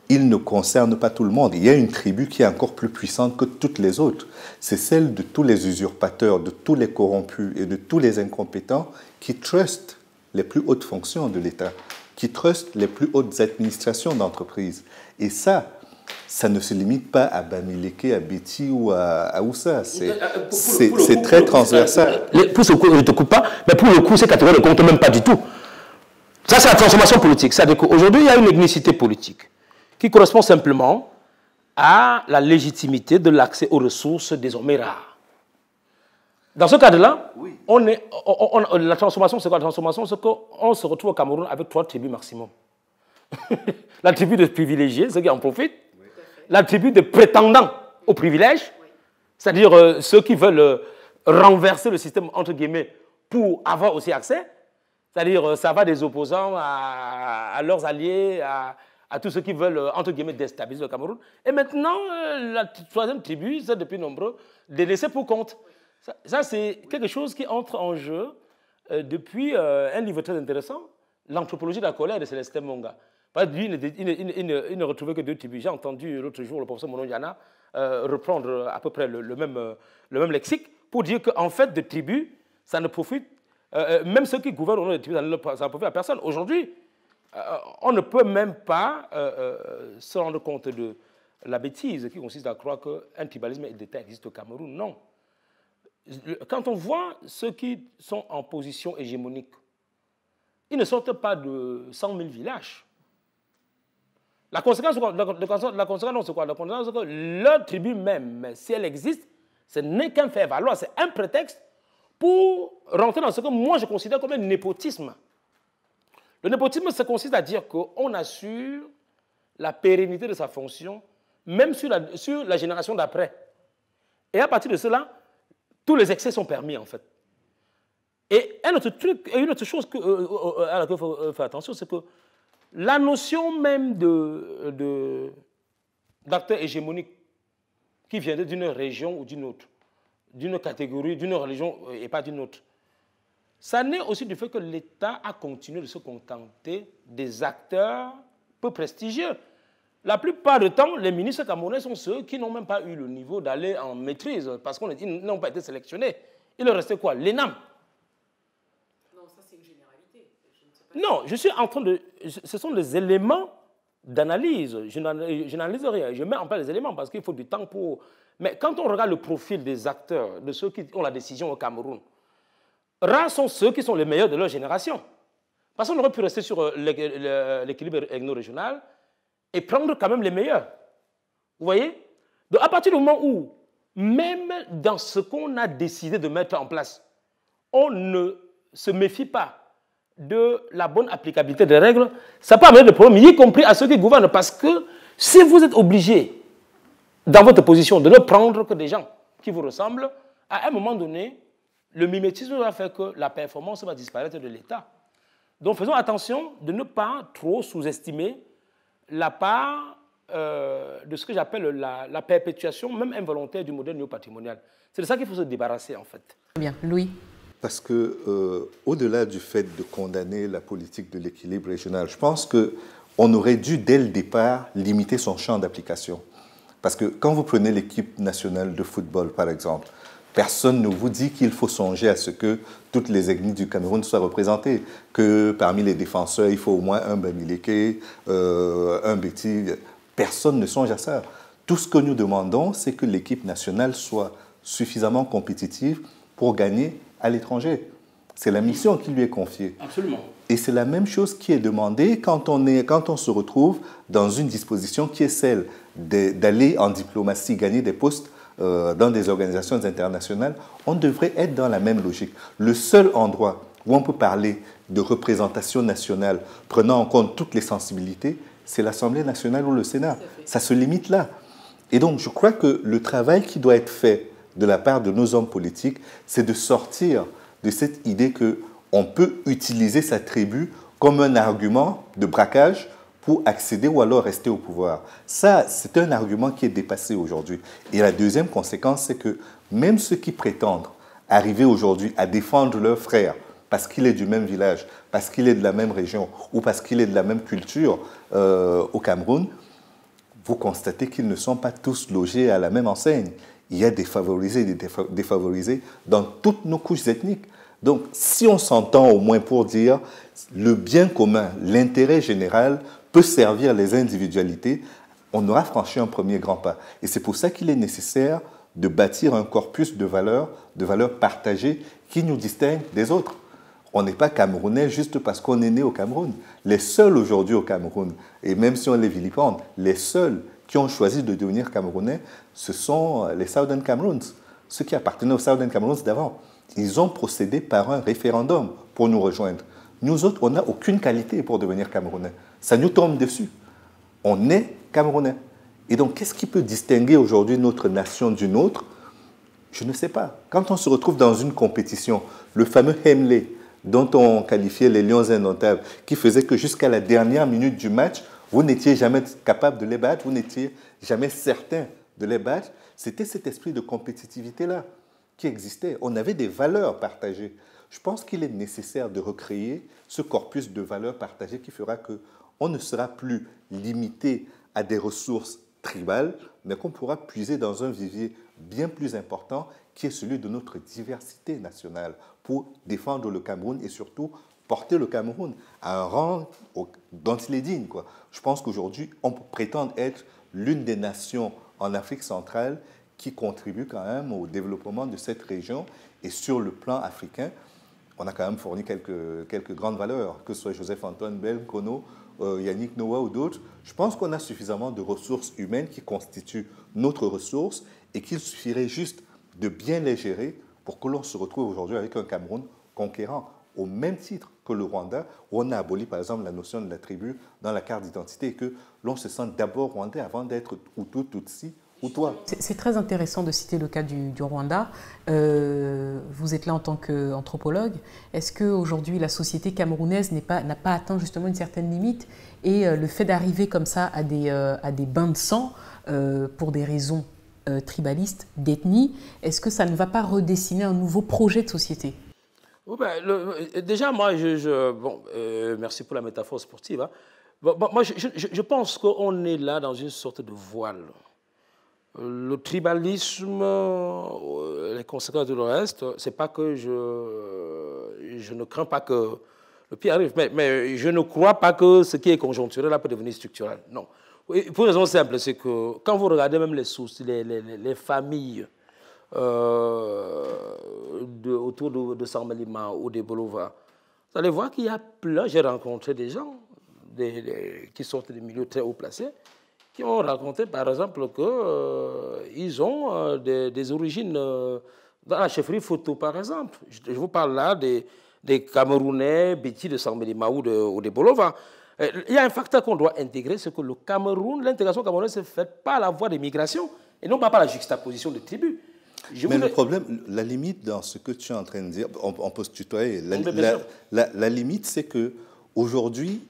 il ne concerne pas tout le monde. Il y a une tribu qui est encore plus puissante que toutes les autres. C'est celle de tous les usurpateurs, de tous les corrompus et de tous les incompétents qui trustent les plus hautes fonctions de l'État, qui trustent les plus hautes administrations d'entreprise. Et ça ne se limite pas à Bamileke, à Betty ou à Oussa. C'est très transversal. Pour ce coup, je ne te coupe pas, mais pour le coup, ces catégories ne comptent même pas du tout. Ça, c'est la transformation politique. Aujourd'hui, il y a une ethnicité politique qui correspond simplement à la légitimité de l'accès aux ressources désormais rares. Dans ce cadre-là, oui. La transformation, c'est quoi la transformation? C'est qu'on se retrouve au Cameroun avec 3 tribus maximum. La tribu de privilégiés, ceux qui en profitent. Oui. La tribu de prétendants aux privilèges, oui. C'est-à-dire ceux qui veulent renverser le système, entre guillemets, pour avoir aussi accès. C'est-à-dire ça va des opposants à leurs alliés, à tous ceux qui veulent, entre guillemets, déstabiliser le Cameroun. Et maintenant, la 3e tribu, c'est depuis nombreux, des laissés pour compte. Ça c'est quelque chose qui entre en jeu depuis un livre très intéressant, L'anthropologie de la colère de Célestin Monga. Lui, il ne retrouvait que 2 tribus. J'ai entendu l'autre jour le professeur Mono-Yana reprendre à peu près le même lexique pour dire qu'en fait, de tribus, ça ne profite, même ceux qui gouvernent au nom des tribus, ça ne profite à personne. Aujourd'hui, on ne peut même pas se rendre compte de la bêtise qui consiste à croire qu'un tribalisme d'État existe au Cameroun. Non. Quand on voit ceux qui sont en position hégémonique, ils ne sortent pas de 100 000 villages. La conséquence, c'est quoi? La conséquence, c'est quoi? La conséquence, c'est que leur tribu même, si elle existe, ce n'est qu'un faire valoir, c'est un prétexte pour rentrer dans ce que moi je considère comme un népotisme. Le népotisme, ça consiste à dire qu'on assure la pérennité de sa fonction, même sur la génération d'après. Et à partir de cela, tous les excès sont permis, en fait. Et un autre truc, une autre chose à laquelle il faut faire attention, c'est que la notion même d'acteur hégémonique qui vient d'une région ou d'une autre, d'une catégorie, d'une religion et pas d'une autre, ça naît aussi du fait que l'État a continué de se contenter des acteurs peu prestigieux. La plupart du temps, les ministres camerounais sont ceux qui n'ont même pas eu le niveau d'aller en maîtrise parce qu'ils n'ont pas été sélectionnés. Il leur restait quoi? L'ENAM. Non, ça c'est une généralité. Non, je suis en train de... Ce sont des éléments d'analyse. Je n'analyse rien. Je mets en place les éléments parce qu'il faut du temps pour... Mais quand on regarde le profil des acteurs, de ceux qui ont la décision au Cameroun, rares sont ceux qui sont les meilleurs de leur génération. Parce qu'on aurait pu rester sur l'équilibre ethno-régional et prendre quand même les meilleurs. Vous voyez? Donc à partir du moment où, même dans ce qu'on a décidé de mettre en place, on ne se méfie pas de la bonne applicabilité des règles, ça peut amener des problèmes, y compris à ceux qui gouvernent. Parce que si vous êtes obligé, dans votre position, de ne prendre que des gens qui vous ressemblent, à un moment donné, le mimétisme va faire que la performance va disparaître de l'État. Donc faisons attention de ne pas trop sous-estimer la part de ce que j'appelle la perpétuation, même involontaire, du modèle néo-patrimonial. C'est de ça qu'il faut se débarrasser, en fait. Bien, Louis. Parce que, au-delà du fait de condamner la politique de l'équilibre régional, je pense qu'on aurait dû, dès le départ, limiter son champ d'application. Parce que quand vous prenez l'équipe nationale de football, par exemple, personne ne vous dit qu'il faut songer à ce que toutes les ethnies du Cameroun soient représentées, que parmi les défenseurs, il faut au moins un Bamileke, un Betty. Personne ne songe à ça. Tout ce que nous demandons, c'est que l'équipe nationale soit suffisamment compétitive pour gagner à l'étranger. C'est la mission qui lui est confiée. Absolument. Et c'est la même chose qui est demandée quand on se retrouve dans une disposition qui est celle d'aller en diplomatie, gagner des postes dans des organisations internationales. On devrait être dans la même logique. Le seul endroit où on peut parler de représentation nationale, prenant en compte toutes les sensibilités, c'est l'Assemblée nationale ou le Sénat. Ça se limite là. Et donc, je crois que le travail qui doit être fait de la part de nos hommes politiques, c'est de sortir de cette idée qu'on peut utiliser sa tribu comme un argument de braquage pour accéder ou alors rester au pouvoir. Ça, c'est un argument qui est dépassé aujourd'hui. Et la deuxième conséquence, c'est que même ceux qui prétendent arriver aujourd'hui à défendre leur frère parce qu'il est du même village, parce qu'il est de la même région ou parce qu'il est de la même culture au Cameroun, vous constatez qu'ils ne sont pas tous logés à la même enseigne. Il y a des favorisés et des défavorisés dans toutes nos couches ethniques. Donc, si on s'entend au moins pour dire le bien commun, l'intérêt général peut servir les individualités, on aura franchi un premier grand pas. Et c'est pour ça qu'il est nécessaire de bâtir un corpus de valeurs partagées qui nous distinguent des autres. On n'est pas Camerounais juste parce qu'on est né au Cameroun. Les seuls aujourd'hui au Cameroun, et même si on les vilipende, les seuls qui ont choisi de devenir Camerounais, ce sont les Southern Cameroons, ceux qui appartenaient aux Southern Cameroons d'avant. Ils ont procédé par un référendum pour nous rejoindre. Nous autres, on n'a aucune qualité pour devenir Camerounais. Ça nous tombe dessus. On est Camerounais. Et donc, qu'est-ce qui peut distinguer aujourd'hui notre nation d'une autre? Je ne sais pas. Quand on se retrouve dans une compétition, le fameux Hemley, dont on qualifiait les Lions indomptables, qui faisait que jusqu'à la dernière minute du match, vous n'étiez jamais capable de les battre, vous n'étiez jamais certain de les battre. C'était cet esprit de compétitivité-là qui existait. On avait des valeurs partagées. Je pense qu'il est nécessaire de recréer ce corpus de valeurs partagées qui fera qu'on ne sera plus limité à des ressources tribales, mais qu'on pourra puiser dans un vivier bien plus important qui est celui de notre diversité nationale pour défendre le Cameroun et surtout porter le Cameroun à un rang dont il est digne, quoi. Je pense qu'aujourd'hui, on peut prétendre être l'une des nations en Afrique centrale qui contribue quand même au développement de cette région. Et sur le plan africain, on a quand même fourni quelques grandes valeurs, que ce soit Joseph-Antoine Bell, Kono, Yannick Noah ou d'autres. Je pense qu'on a suffisamment de ressources humaines qui constituent notre ressource et qu'il suffirait juste de bien les gérer pour que l'on se retrouve aujourd'hui avec un Cameroun conquérant, au même titre que le Rwanda, où on a aboli par exemple la notion de la tribu dans la carte d'identité et que l'on se sent d'abord rwandais avant d'être Hutu, Tutsi ou toi. C'est très intéressant de citer le cas du Rwanda. Vous êtes là en tant qu'anthropologue. Est-ce qu'aujourd'hui la société camerounaise n'a pas atteint justement une certaine limite et le fait d'arriver comme ça à des bains de sang pour des raisons tribalistes, d'ethnie, est-ce que ça ne va pas redessiner un nouveau projet de société? Déjà, moi, merci pour la métaphore sportive. Hein. Moi, je pense qu'on est là dans une sorte de voile. Le tribalisme, les conséquences de le reste, c'est pas que je ne crains pas que le pire arrive, mais je ne crois pas que ce qui est conjoncturel là peut devenir structurel. Non. Pour une raison simple, c'est que quand vous regardez même les sources, les familles autour de Saint-Mélima ou des Bolova, vous allez voir qu'il y a plein, j'ai rencontré des gens qui sortent des milieux très haut placés, qui ont raconté par exemple qu'ils ont des origines dans la chefferie Photo par exemple. Je vous parle là des Camerounais, Béti de Saint-Mélima ou des Bolova. Il y a un facteur qu'on doit intégrer, c'est que le Cameroun, l'intégration camerounaise s'est faite par la voie des migrations et non pas par la juxtaposition des tribus. Le problème, la limite dans ce que tu es en train de dire, on peut se tutoyer, la limite c'est qu'aujourd'hui,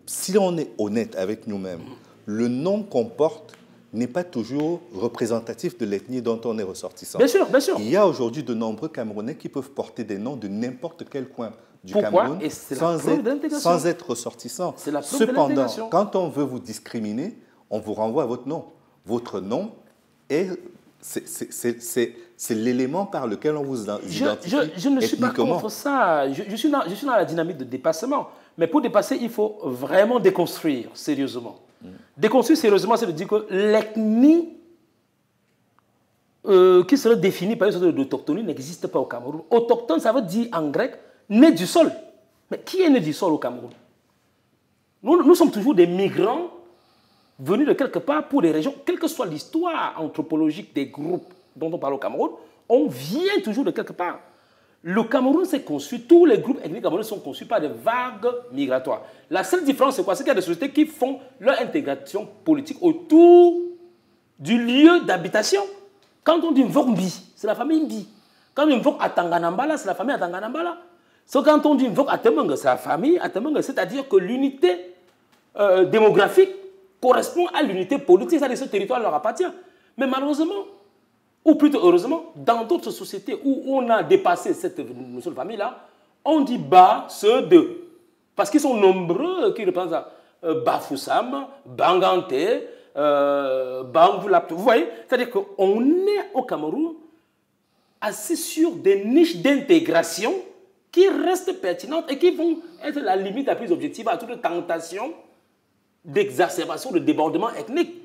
si on est honnête avec nous-mêmes, le nom qu'on porte n'est pas toujours représentatif de l'ethnie dont on est ressortissant. Bien sûr, bien sûr. Il y a aujourd'hui de nombreux Camerounais qui peuvent porter des noms de n'importe quel coin du Cameroun sans être ressortissants. Cependant, quand on veut vous discriminer, on vous renvoie à votre nom. Votre nom c'est l'élément par lequel on vous identifie. Je ne suis pas contre ça. Je suis dans la dynamique de dépassement. Mais pour dépasser, il faut vraiment déconstruire sérieusement. Déconstruire sérieusement, c'est de dire que l'ethnie qui serait définie par une sorte d'autochtonie n'existe pas au Cameroun. Autochtone, ça veut dire en grec, né du sol. Mais qui est né du sol au Cameroun? Nous sommes toujours des migrants venus de quelque part pour des régions, quelle que soit l'histoire anthropologique des groupes dont on parle au Cameroun, on vient toujours de quelque part. Le Cameroun s'est construit, tous les groupes ethniques camerounais sont construits par des vagues migratoires. La seule différence, c'est quoi? C'est qu'il y a des sociétés qui font leur intégration politique autour du lieu d'habitation. Quand on dit Mvokmbi, c'est la famille Mbi. Quand on dit Mvok Atanganambala, c'est la famille Atanganambala. Quand on dit Mvok Atemenge, c'est la famille Atemenge. C'est-à-dire que l'unité démographique correspond à l'unité politique, c'est-à-dire que ce territoire leur appartient. Mais malheureusement, ou plutôt heureusement, dans d'autres sociétés où on a dépassé cette notion de famille-là, on dit Ba, ceux d'eux. Parce qu'ils sont nombreux qui représentent Bafoussam, Bangante, Bangulap. Vous voyez? C'est-à-dire qu'on est au Cameroun assez sur des niches d'intégration qui restent pertinentes et qui vont être la limite la plus objective à toute tentation d'exacerbation, de débordement ethnique.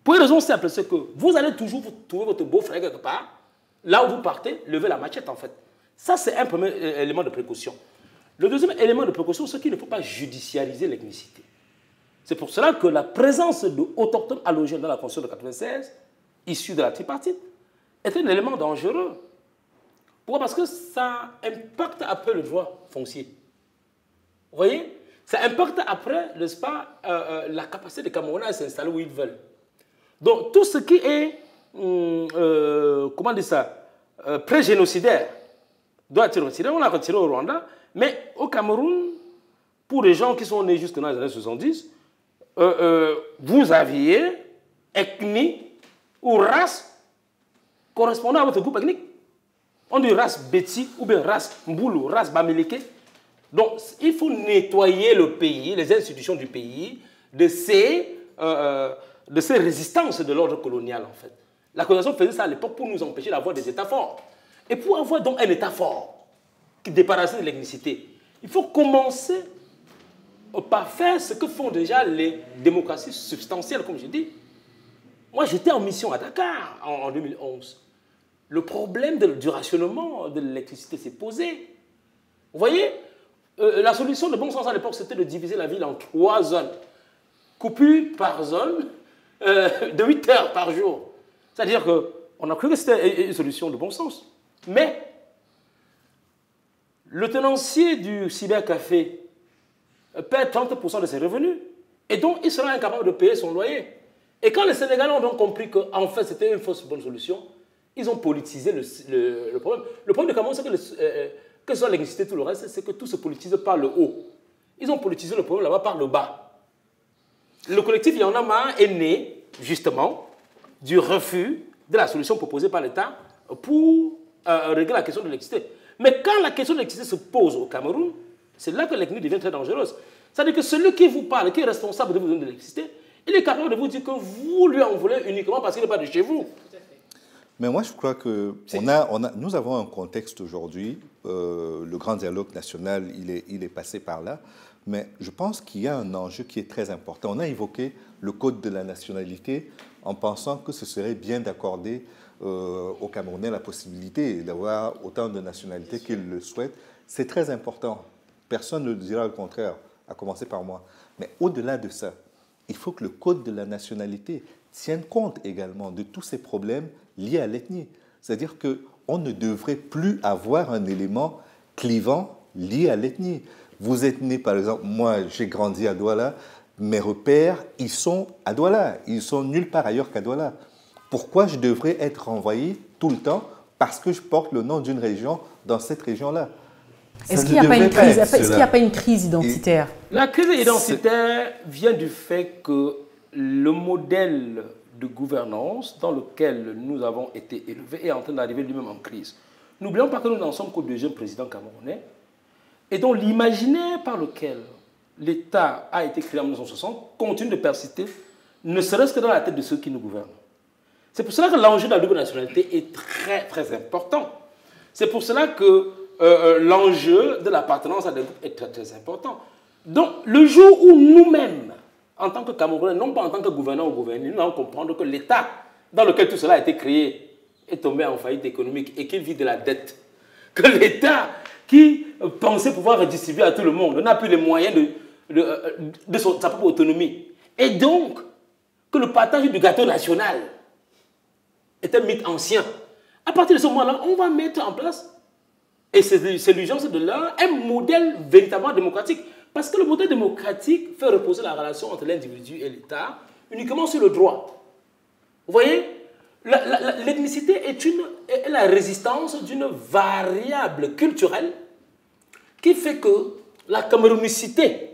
Pour une raison simple, c'est que vous allez toujours trouver votre beau-frère quelque part, là où vous partez, levez la machette en fait. Ça, c'est un premier élément de précaution. Le deuxième élément de précaution, c'est qu'il ne faut pas judiciariser l'ethnicité. C'est pour cela que la présence d'autochtones allogés dans la Constitution de 1996, issue de la tripartite, est un élément dangereux. Pourquoi? Parce que ça impacte après le droit foncier. Vous voyez? Ça impacte après, n'est-ce pas, la capacité des Camerounais à s'installer où ils veulent. Donc, tout ce qui est, comment dire ça, pré-génocidaire doit être retiré. On l'a retiré au Rwanda, mais au Cameroun, pour les gens qui sont nés jusque dans les années 70, vous aviez ethnie ou race correspondant à votre groupe ethnique. On dit race Betsi ou bien race Mboulou, race Bamileke. Donc, il faut nettoyer le pays, les institutions du pays, de ces résistances de l'ordre colonial, en fait. La colonisation faisait ça à l'époque pour nous empêcher d'avoir des États forts. Et pour avoir donc un État fort, qui débarrasse de l'ethnicité, il faut commencer par faire ce que font déjà les démocraties substantielles, comme je dis. Moi, j'étais en mission à Dakar en 2011. Le problème du rationnement de l'électricité s'est posé. Vous voyez, la solution de bon sens à l'époque, c'était de diviser la ville en 3 zones. Coupure par zone de 8 heures par jour. C'est-à-dire qu'on a cru que c'était une solution de bon sens. Mais le tenancier du cybercafé perd 30% de ses revenus. Et donc, il sera incapable de payer son loyer. Et quand les Sénégalais ont donc compris qu'en fait, c'était une fausse bonne solution, ils ont politisé le problème. Le problème du Cameroun, c'est que ce soit l'électricité, tout le reste, c'est que tout se politise par le haut. Ils ont politisé le problème là-bas par le bas. Le collectif Y en a marre est né, justement, du refus de la solution proposée par l'État pour régler la question de l'électricité. Mais quand la question de l'électricité se pose au Cameroun, c'est là que l'ethnie devient très dangereuse. C'est-à-dire que celui qui vous parle, qui est responsable de vous donner de l'électricité, il est capable de vous dire que vous lui en voulez uniquement parce qu'il n'est pas de chez vous. Mais moi, je crois que nous avons un contexte aujourd'hui. Le grand dialogue national, il est passé par là. Mais je pense qu'il y a un enjeu qui est très important. On a évoqué le code de la nationalité en pensant que ce serait bien d'accorder aux Camerounais la possibilité d'avoir autant de nationalités qu'ils le souhaitent. C'est très important. Personne ne dira le contraire, à commencer par moi. Mais au-delà de ça, il faut que le code de la nationalité tienne compte également de tous ces problèmes liés à l'ethnie. C'est-à-dire qu'on ne devrait plus avoir un élément clivant lié à l'ethnie. Vous êtes né, par exemple, moi j'ai grandi à Douala, mes repères, ils sont à Douala, ils sont nulle part ailleurs qu'à Douala. Pourquoi je devrais être renvoyé tout le temps parce que je porte le nom d'une région dans cette région-là? Est-ce qu'il n'y a pas une crise identitaire? La crise identitaire vient du fait que le modèle de gouvernance dans lequel nous avons été élevés est en train d'arriver lui-même en crise. N'oublions pas que nous n'en sommes qu'au deuxième président camerounais et dont l'imaginaire par lequel l'État a été créé en 1960 continue de persister, ne serait-ce que dans la tête de ceux qui nous gouvernent. C'est pour cela que l'enjeu de la double nationalité est très, très important. C'est pour cela que l'enjeu de l'appartenance à des groupes est très, très important. Donc, le jour où nous-mêmes, en tant que Camerounais, non pas en tant que gouverneur ou gouverné, nous devons comprendre que l'État dans lequel tout cela a été créé est tombé en faillite économique et qu'il vit de la dette. Que l'État qui pensait pouvoir redistribuer à tout le monde n'a plus les moyens de sa propre autonomie. Et donc, que le partage du gâteau national est un mythe ancien. À partir de ce moment-là, on va mettre en place, et c'est l'urgence de l'heure, un modèle véritablement démocratique. Parce que le modèle démocratique fait reposer la relation entre l'individu et l'État uniquement sur le droit. Vous voyez, l'ethnicité est la résistance d'une variable culturelle qui fait que la camerounicité,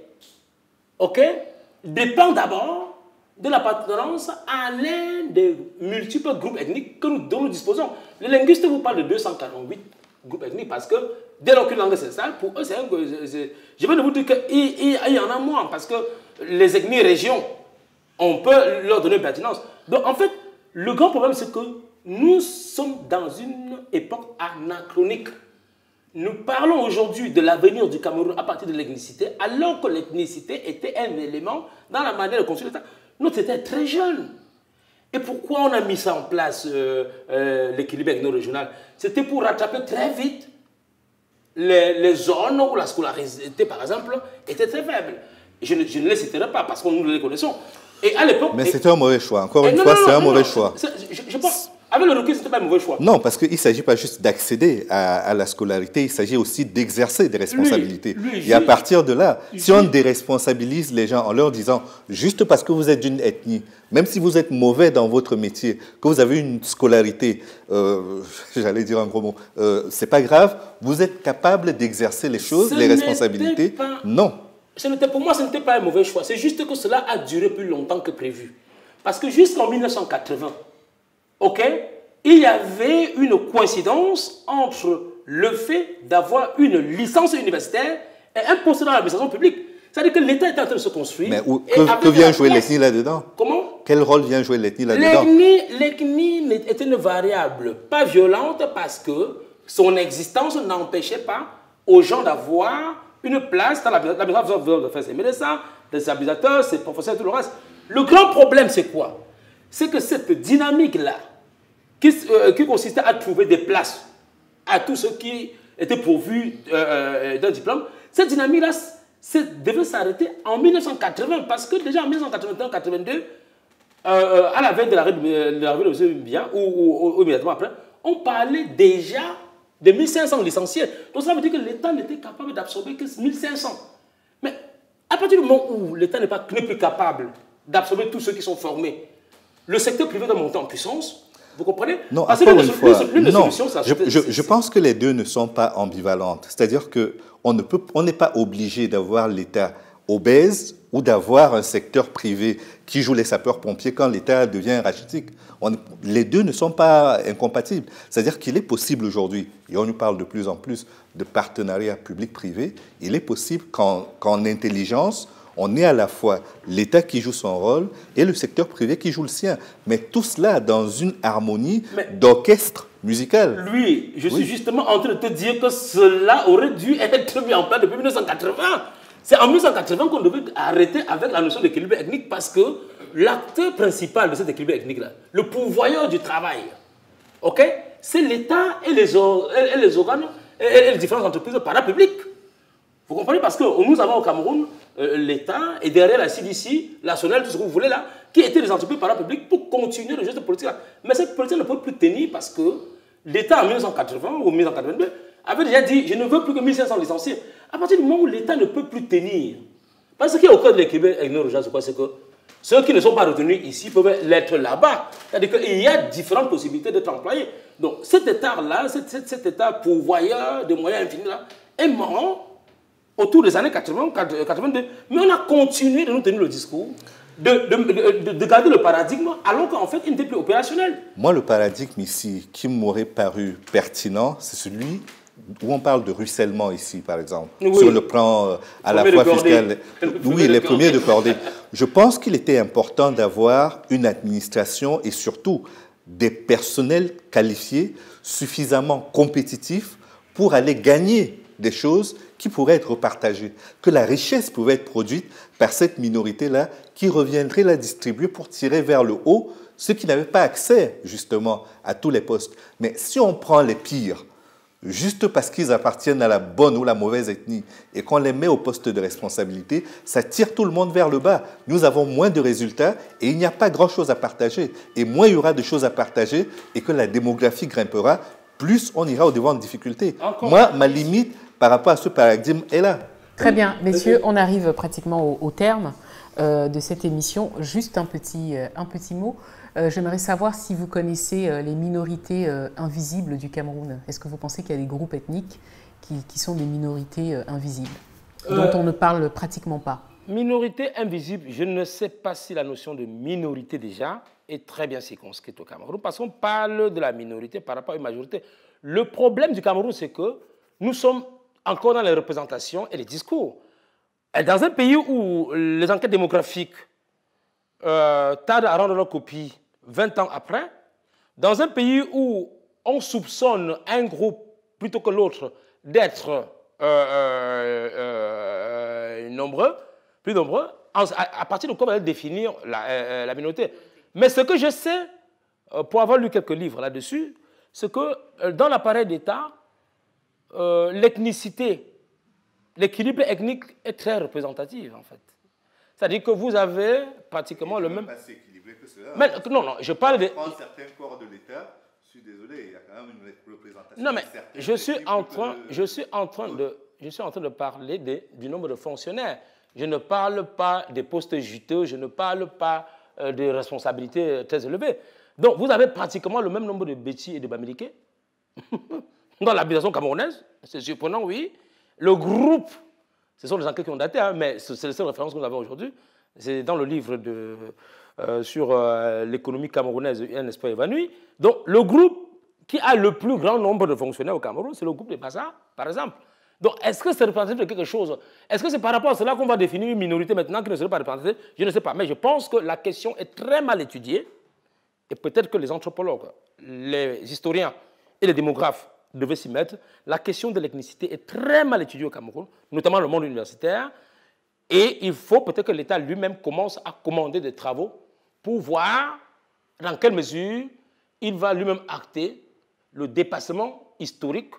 dépend d'abord de l'appartenance à l'un des multiples groupes ethniques dont nous disposons. Les linguistes vous parlent de 248 groupes ethniques parce que dès lors qu'une langue s'installe, pour eux, je vais vous dire qu'il y en a moins parce que les ethnies régions, on peut leur donner une pertinence. Donc en fait, le grand problème, c'est que nous sommes dans une époque anachronique. Nous parlons aujourd'hui de l'avenir du Cameroun à partir de l'ethnicité, alors que l'ethnicité était un élément dans la manière de construire l'État. Notre État est très jeune. Et pourquoi on a mis ça en place, l'équilibre ethno-régional? C'était pour rattraper très vite les zones où la scolarité, par exemple, était très faible. Je ne les citerai pas parce que nous les connaissons. Et à l'époque... Mais c'était un mauvais choix. Encore une fois, c'est un mauvais choix. Je pense... Avec le recul, ce n'était pas un mauvais choix. Non, parce qu'il ne s'agit pas juste d'accéder à la scolarité, il s'agit aussi d'exercer des responsabilités. Et à partir de là, si on déresponsabilise les gens en leur disant, juste parce que vous êtes d'une ethnie, même si vous êtes mauvais dans votre métier, que vous avez une scolarité, j'allais dire un gros mot, c'est pas grave, vous êtes capable d'exercer les choses, les responsabilités. Non. Pour moi, ce n'était pas un mauvais choix. C'est juste que cela a duré plus longtemps que prévu. Parce que jusqu'en 1980, il y avait une coïncidence entre le fait d'avoir une licence universitaire et un poste dans l'administration publique. C'est-à-dire que l'État était en train de se construire. Mais que vient jouer l'ethnie là-dedans? Comment? Quel rôle vient jouer l'ethnie là-dedans? L'ethnie était une variable pas violente parce que son existence n'empêchait pas aux gens d'avoir une place dans l'administration de faire ses médecins, des stabilisateurs, ses professeurs et tout le reste. Le grand problème, c'est quoi? C'est que cette dynamique-là, qui consistait à trouver des places à tous ceux qui étaient pourvus d'un diplôme, cette dynamique-là devait s'arrêter en 1980, parce que déjà en 1981-82, à la veille de l'arrivée de M. Biya, ou immédiatement après, on parlait déjà de 1500 licenciés. Donc ça veut dire que l'État n'était capable d'absorber que 1500. Mais à partir du moment où l'État n'est plus capable d'absorber tous ceux qui sont formés, le secteur privé doit monter en puissance. Vous comprenez? Non, encore une fois, non. Je pense que les deux ne sont pas ambivalentes. C'est-à-dire qu'on n'est pas obligé d'avoir l'État obèse ou d'avoir un secteur privé qui joue les sapeurs-pompiers quand l'État devient rachitique. Les deux ne sont pas incompatibles. C'est-à-dire qu'il est possible aujourd'hui, et on nous parle de plus en plus de partenariat public-privé, il est possible qu'en intelligence, on ait à la fois l'État qui joue son rôle et le secteur privé qui joue le sien. Mais tout cela dans une harmonie d'orchestre musical. Lui, je suis justement en train de te dire que cela aurait dû être mis en place depuis 1980. C'est en 1980 qu'on devait arrêter avec la notion d'équilibre ethnique parce que l'acteur principal de cet équilibre ethnique-là, le pourvoyeur du travail, c'est l'État et les organes et les différentes entreprises parapubliques. Vous comprenez? Parce que nous avons au Cameroun l'État et derrière la CDC, la SONEL, tout ce que vous voulez là, qui étaient des entreprises parapubliques pour continuer le jeu de politique là. Mais cette politique ne peut plus tenir parce que l'État en 1980 ou 1982 avait déjà dit je ne veux plus que 1500 licenciés. À partir du moment où l'État ne peut plus tenir, parce qu'il y a au cœur de l'équilibre ethno-régional, c'est que ceux qui ne sont pas retenus ici peuvent l'être là-bas. C'est-à-dire qu'il y a différentes possibilités d'être employés. Donc cet État-là, cet État pourvoyeur de moyens infinis là, est mort autour des années 82. Mais on a continué de nous tenir le discours, de garder le paradigme, alors qu'en fait, il n'était plus opérationnel. Moi, le paradigme ici, qui m'aurait paru pertinent, c'est celui où on parle de ruissellement ici, par exemple, sur le plan à la fois fiscal. Oui, les premiers de cordée. Je pense qu'il était important d'avoir une administration et surtout des personnels qualifiés, suffisamment compétitifs pour aller gagner des choses qui pourraient être partagées, que la richesse pouvait être produite par cette minorité-là qui reviendrait la distribuer pour tirer vers le haut ceux qui n'avaient pas accès justement à tous les postes. Mais si on prend les pires, juste parce qu'ils appartiennent à la bonne ou la mauvaise ethnie et qu'on les met au poste de responsabilité, ça tire tout le monde vers le bas. Nous avons moins de résultats et il n'y a pas grand-chose à partager. Et moins il y aura de choses à partager et que la démographie grimpera, plus on ira au-devant de difficultés. Moi, ma limite par rapport à ce paradigme est là. Très bien, messieurs, on arrive pratiquement au terme de cette émission. Juste un petit mot. J'aimerais savoir si vous connaissez les minorités invisibles du Cameroun. Est-ce que vous pensez qu'il y a des groupes ethniques qui sont des minorités invisibles, dont on ne parle pratiquement pas? Minorité invisible, je ne sais pas si la notion de minorité déjà est très bien circonscrite au Cameroun, parce qu'on parle de la minorité par rapport à une majorité. Le problème du Cameroun, c'est que nous sommes encore dans les représentations et les discours. Et dans un pays où les enquêtes démographiques tardent à rendre leur copie 20 ans après, dans un pays où on soupçonne un groupe plutôt que l'autre d'être plus nombreux, à partir de quoi on va définir la minorité. Mais ce que je sais, pour avoir lu quelques livres là-dessus, c'est que dans l'appareil d'État, l'ethnicité, l'équilibre ethnique est très représentatif en fait. C'est-à-dire que vous avez pratiquement le même... Pas si équilibré que cela. Mais, non, je parle de... Prendre certains corps de l'État, je suis désolé, il y a quand même une représentation. Non, mais je suis en train de parler du nombre de fonctionnaires. Je ne parle pas des postes juteux, je ne parle pas de responsabilités très élevées. Donc, vous avez pratiquement le même nombre de Béti et de Bamileke dans l'habitation camerounaise. C'est surprenant, oui. Le groupe, ce sont les enquêtes qui ont daté, hein, mais c'est la seule référence que nous avons aujourd'hui. C'est dans le livre sur l'économie camerounaise, Un espoir évanoui. Donc, le groupe qui a le plus grand nombre de fonctionnaires au Cameroun, c'est le groupe des Bassa, par exemple. Donc, est-ce que c'est représentatif de quelque chose? Est-ce que c'est par rapport à cela qu'on va définir une minorité maintenant qui ne serait pas représentative? Je ne sais pas. Mais je pense que la question est très mal étudiée. Et peut-être que les anthropologues, les historiens et les démographes devaient s'y mettre. La question de l'ethnicité est très mal étudiée au Cameroun, notamment le monde universitaire. Et il faut peut-être que l'État lui-même commence à commander des travaux pour voir dans quelle mesure il va lui-même acter le dépassement historique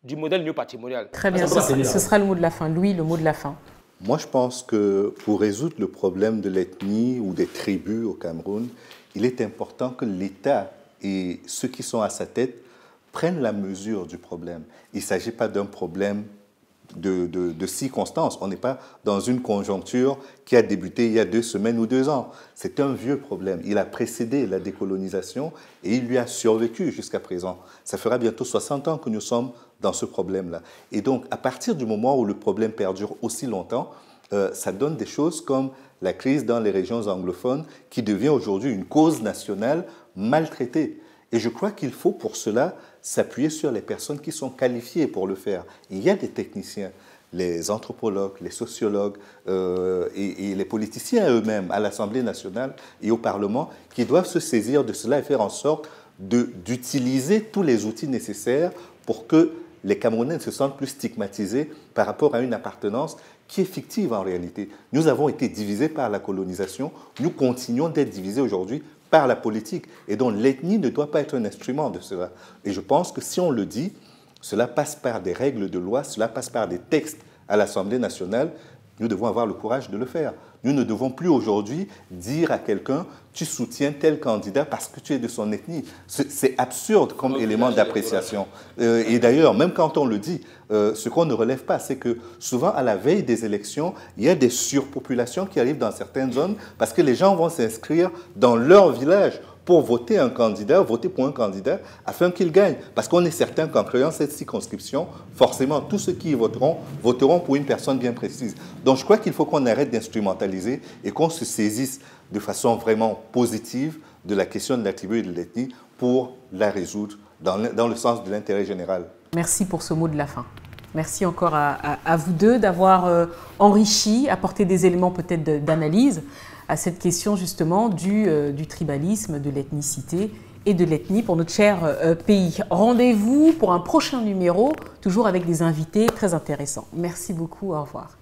du modèle néo-patrimonial. Très bien, ce sera le mot de la fin. Louis, le mot de la fin. Moi, je pense que pour résoudre le problème de l'ethnie ou des tribus au Cameroun, il est important que l'État et ceux qui sont à sa tête prennent la mesure du problème. Il ne s'agit pas d'un problème de circonstances. On n'est pas dans une conjoncture qui a débuté il y a 2 semaines ou 2 ans. C'est un vieux problème. Il a précédé la décolonisation et il lui a survécu jusqu'à présent. Ça fera bientôt 60 ans que nous sommes dans ce problème-là. Et donc, à partir du moment où le problème perdure aussi longtemps, ça donne des choses comme la crise dans les régions anglophones qui devient aujourd'hui une cause nationale maltraitée. Et je crois qu'il faut pour cela s'appuyer sur les personnes qui sont qualifiées pour le faire. Il y a des techniciens, les anthropologues, les sociologues et les politiciens eux-mêmes à l'Assemblée nationale et au Parlement qui doivent se saisir de cela et faire en sorte d'utiliser tous les outils nécessaires pour que les Camerounais ne se sentent plus stigmatisés par rapport à une appartenance qui est fictive en réalité. Nous avons été divisés par la colonisation, nous continuons d'être divisés aujourd'hui par la politique. Et donc l'ethnie ne doit pas être un instrument de cela. Et je pense que si on le dit, cela passe par des règles de loi, cela passe par des textes à l'Assemblée nationale. Nous devons avoir le courage de le faire. Nous ne devons plus aujourd'hui dire à quelqu'un « tu soutiens tel candidat parce que tu es de son ethnie ». C'est absurde comme élément d'appréciation. Et d'ailleurs, même quand on le dit, ce qu'on ne relève pas, c'est que souvent à la veille des élections, il y a des surpopulations qui arrivent dans certaines zones parce que les gens vont s'inscrire dans leur village pour voter un candidat, voter pour un candidat, afin qu'il gagne. Parce qu'on est certain qu'en créant cette circonscription, forcément, tous ceux qui y voteront, voteront pour une personne bien précise. Donc je crois qu'il faut qu'on arrête d'instrumentaliser et qu'on se saisisse de façon vraiment positive de la question de la tribu et de l'ethnie pour la résoudre dans le sens de l'intérêt général. Merci pour ce mot de la fin. Merci encore à vous deux d'avoir enrichi, apporté des éléments peut-être d'analyse à cette question justement du tribalisme, de l'ethnicité et de l'ethnie pour notre cher pays. Rendez-vous pour un prochain numéro, toujours avec des invités très intéressants. Merci beaucoup, au revoir.